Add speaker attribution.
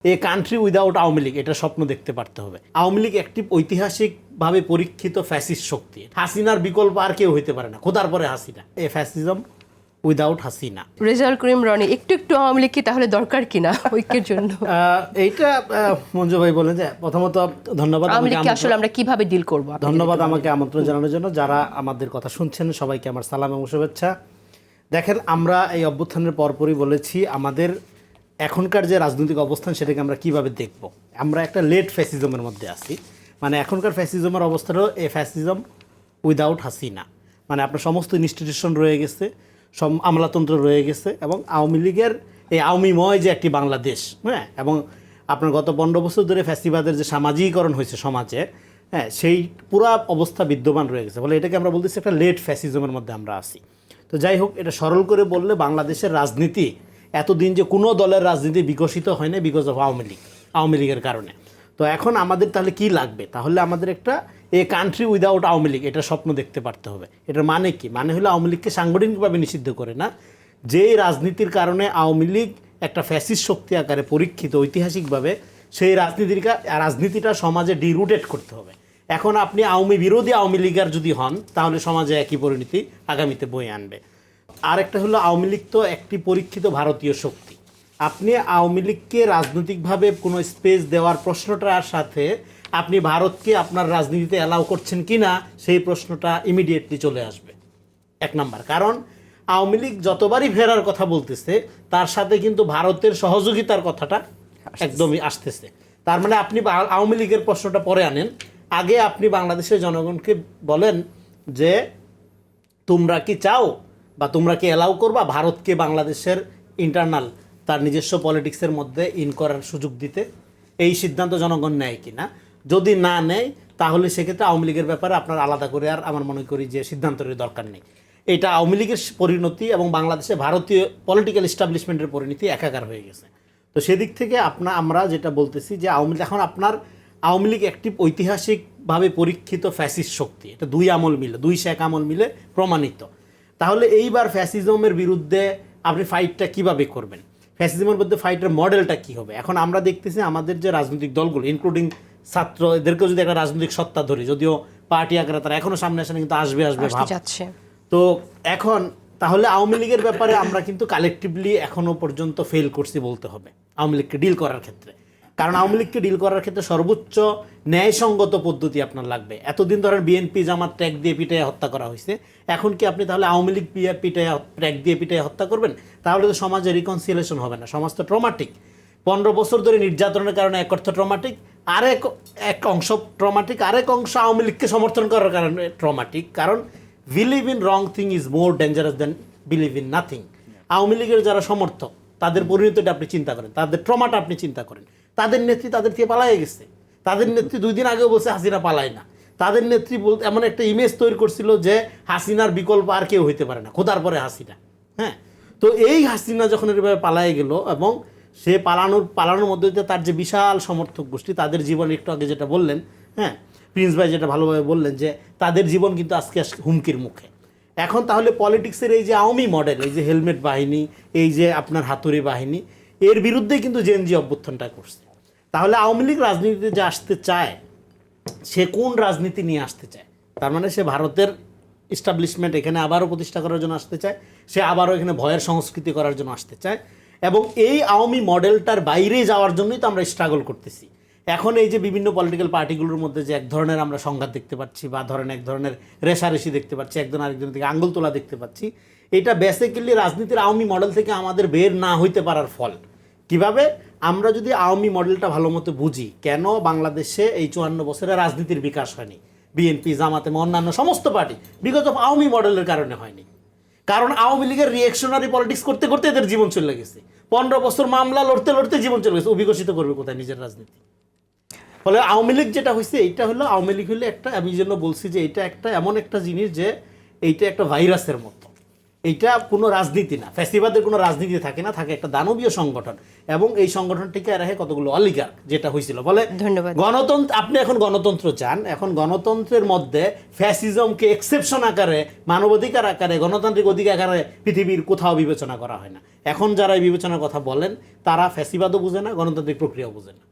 Speaker 1: A country without Awami League এটা স্বপ্ন দেখতে পারতে হবে। আওয়ামী লীগ একটি ঐতিহাসিকভাবে পরীক্ষিত ফ্যাসিস্ট শক্তি। হাসিনার বিকল্প আর কেউ হইতে পারে না, খোদার পরে হাসিনা। এ ফ্যাসিজম উইদাউট হাসিনা।
Speaker 2: রেজাউল করিম রনি, একটু একটু আওয়ামী লীগ কি তাহলে দরকার কিনা ঐক্যের জন্য?
Speaker 1: এইটা মঞ্জু ভাই বলেন যে প্রথমত ধন্যবাদ।
Speaker 2: আওয়ামী লীগকে আসলে আমরা কিভাবে ডিল করব?
Speaker 1: ধন্যবাদ আমাকে আমন্ত্রণ জানানোর জন্য। যারা আমাদের কথা শুনছেন সবাইকে আমার সালাম এবং শুভেচ্ছা। দেখেন, আমরা এই অভ্যুত্থানের পরপরই বলেছি আমাদের এখনকার যে রাজনৈতিক অবস্থান সেটাকে আমরা কিভাবে দেখব। আমরা একটা লেট ফ্যাসিজমের মধ্যে আছি। মানে এখনকার ফ্যাসিজমের অবস্থাটাও এ ফ্যাসিজম উইদাউট হাসিনা। মানে আপনার সমস্ত ইনস্টিটিউশন রয়ে গেছে, সব আমলাতন্ত্র রয়ে গেছে, এবং আওয়ামী লীগের এই আওয়ামীময় যে একটি বাংলাদেশ, হ্যাঁ, এবং আপনার গত 15 বছর ধরে ফ্যাসিবাদের যে সামাজিকীকরণ হয়েছে সমাজে, হ্যাঁ, সেই পুরা অবস্থা বিদ্যমান রয়ে গেছে। বলে এটাকে আমরা বলতেছি একটা লেট ফ্যাসিজমের মধ্যে আমরা আছি। তো যাই হোক, এটা সরল করে বললে বাংলাদেশের রাজনীতি এতদিন যে কোনো দলের রাজনীতি বিকশিত হয় না বিকজ অফ আওয়ামী লীগের কারণে। তো এখন আমাদের তাহলে কি লাগবে? তাহলে আমাদের একটা a country without Awami League এটা স্বপ্ন দেখতে পারতে হবে। এটার মানে কি? মানে হলো আওয়ামী লীগকে সাংগঠনিকভাবে নিষিদ্ধ করে না, যেই রাজনীতির কারণে আওয়ামী লীগ একটা ফ্যাসিস্ট শক্তি আকারে পরীক্ষিত ঐতিহাসিকভাবে, সেই রাজনীতিটা সমাজে ডিরুটেড করতে হবে। এখন আপনি আওয়ামী বিরোধী আওয়ামী লীগার যদি হন তাহলে সমাজে একই পরিণতি আগামীতে বয়ে আনবে। আরেকটা হলো আওয়ামী লীগ তো একটি পরীক্ষিত ভারতীয় শক্তি। আপনি আওয়ামী লীগকে রাজনৈতিকভাবে কোনো স্পেস দেওয়ার প্রশ্নটার সাথে আপনি ভারতকে আপনার রাজনীতিতে অ্যালাউ করছেন কি না সেই প্রশ্নটা ইমিডিয়েটলি চলে আসবে। এক নাম্বার কারণ, আওয়ামী লীগ যতবারই ফেরার কথা বলতেছে তার সাথে কিন্তু ভারতের সহযোগিতার কথাটা একদমই আসতেছে। তার মানে আপনি আওয়ামী লীগের প্রশ্নটা পরে আনেন, আগে আপনি বাংলাদেশের জনগণকে বলেন যে তোমরা কি চাও বা তোমরা কি অ্যালাউ করবা ভারতকে বাংলাদেশের ইন্টারনাল তার নিজস্ব পলিটিক্সের মধ্যে ইন করার সুযোগ দিতে? এই সিদ্ধান্ত জনগণ নেয় কি না? যদি না নেয় তাহলে সেক্ষেত্রে আওয়ামী লীগের ব্যাপারে আপনার আলাদা করে আর আমার মনে করি যে সিদ্ধান্তের দরকার নেই। এটা আওয়ামী লীগের পরিণতি এবং বাংলাদেশে ভারতীয় পলিটিক্যাল এস্টাবলিশমেন্টের পরিণতি একাকার হয়ে গেছে। তো সেদিক থেকে আমরা যেটা বলতেছি যে আওয়ামী লীগ একটি ঐতিহাসিকভাবে পরীক্ষিত ফ্যাসিস্ট শক্তি। এটা দুই শেখ আমল মিলে প্রমাণিত। তাহলে এইবার ফ্যাসিজমের বিরুদ্ধে আপনি ফাইটটা কিভাবে করবেন? ফ্যাসিজমের মধ্যে ফাইটের মডেলটা কি হবে? এখন আমরা দেখতেছি আমাদের যে রাজনৈতিক দলগুলো ইনক্লুডিং ছাত্র, এদেরকেও যদি একটা রাজনৈতিক সত্তা ধরি, যদিও পার্টি আকারে তারা এখনো সামনে আসে না, কিন্তু আসবে ভাব। তো এখন তাহলে আওয়ামী লীগের ব্যাপারে আমরা কিন্তু কালেকটিভলি এখনো পর্যন্ত ফেল করছি বলতে হবে আওয়ামী লীগকে ডিল করার ক্ষেত্রে। কারণ আওয়ামী লীগকে ডিল করার ক্ষেত্রে সর্বোচ্চ ন্যায়সঙ্গত পদ্ধতি আপনার লাগবে। এতদিন ধরেন বিএনপি জামাত ট্র্যাক দিয়ে পিটাইয়ে হত্যা করা হয়েছে, এখন কি আপনি তাহলে আওয়ামী লীগ ট্র্যাক দিয়ে পিটাইয়ে হত্যা করবেন? তাহলে তো সমাজে রিকনসিলিয়েশন হবে না। সমাজ তো ট্রমাটিক। 15 বছর ধরে নির্যাতনের কারণে এক অর্থ ট্রমাটিক, এক অংশ ট্রমাটিক, আরেক অংশ আওয়ামী লীগকে সমর্থন করার কারণে ট্রমাটিক। কারণ believe in wrong thing is more dangerous then believe in nothing. Awami লীগের যারা সমর্থক তাদের পরিণতিটা আপনি চিন্তা করেন, তাদের ট্রমাটা আপনি চিন্তা করেন। তাদের নেত্রী তাদের থেকে পালাই গেছে। তাদের নেত্রী 2 দিন আগেও বলছে হাসিনা পালায় না। তাদের নেত্রী বলতে এমন একটা ইমেজ তৈরি করছিল যে হাসিনার বিকল্প আর কেউ হইতে পারে না, খোদার পরে হাসিনা। হ্যাঁ, তো এই হাসিনা যখন এভাবে পালায় গেল এবং সে পালানোর মধ্যে দিয়ে তার যে বিশাল সমর্থক গোষ্ঠী, তাদের জীবন একটু আগে যেটা বললেন, হ্যাঁ, প্রিন্স ভাই যেটা ভালোভাবে বললেন যে তাদের জীবন কিন্তু আজকে হুমকির মুখে। এখন তাহলে পলিটিক্সের এই যে আওয়ামী মডেল, এই যে হেলমেট বাহিনী, এই যে আপনার হাতুড়ি বাহিনী, এর বিরুদ্ধে কিন্তু জেএনজি অভ্যুত্থানটা করছে। তাহলে আওয়ামী লীগ রাজনীতিতে যে আসতে চায় সে কোন রাজনীতি নিয়ে আসতে চায়? তার মানে সে ভারতের এস্টাবলিশমেন্ট এখানে আবারও প্রতিষ্ঠা করার জন্য আসতে চায়, সে আবারও এখানে ভয়ের সংস্কৃতি করার জন্য আসতে চায়, এবং এই আওয়ামী মডেলটার বাইরে যাওয়ার জন্যই তো আমরা স্ট্রাগল করতেছি। এখন এই যে বিভিন্ন পলিটিক্যাল পার্টিগুলোর মধ্যে যে এক ধরনের আমরা সংঘাত দেখতে পাচ্ছি বা এক ধরনের রেশারেশি দেখতে পাচ্ছি, একজন আরেকজনের থেকে আঙ্গুল তোলা দেখতে পাচ্ছি, এটা বেসিক্যালি রাজনীতির আওয়ামী মডেল থেকে আমাদের বের না হইতে পারার ফল। কিভাবে? আমরা যদি আওয়ামী মডেলটা ভালো মতো বুঝি, কেন বাংলাদেশে এই 54 বছরের রাজনীতির বিকাশ হয়নি, বিএনপি জামাত এবং অন্যান্য সমস্ত পার্টি, বিকজ অফ আওয়ামী মডেলের কারণে হয়নি। কারণ আওয়ামী লীগের রিয়েকশনারি পলিটিক্স করতে করতে এদের জীবন চলে গেছে। 15 বছর মামলা লড়তে লড়তে জীবন চলে গেছে। অবিকশিত করবে কোথায় নিজের রাজনীতি? ফলে আওয়ামী লীগ যেটা হয়েছে, এইটা হলো আওয়ামী লীগ হলে একটা, আমি জন্য বলছি যে এটা একটা এমন একটা জিনিস যে এইটা একটা ভাইরাসের মতো। এইটা কোনো রাজনীতি না, ফ্যাসিবাদের কোনো রাজনীতি থাকে না, থাকে একটা দানবীয় সংগঠন, এবং এই সংগঠনটিকে রাখে কতগুলো অলিগার্ক, যেটা হয়েছিল বলে।
Speaker 2: ধন্যবাদ।
Speaker 1: গণতন্ত্র, আপনি এখন গণতন্ত্র চান, এখন গণতন্ত্রের মধ্যে ফ্যাসিজমকে এক্সেপশন আকারে, মানবাধিকার আকারে, গণতান্ত্রিক অধিকার আকারে পৃথিবীর কোথাও বিবেচনা করা হয় না। এখন যারা এই বিবেচনার কথা বলেন তারা ফ্যাসিবাদও বুঝে না, গণতান্ত্রিক প্রক্রিয়াও বুঝে না।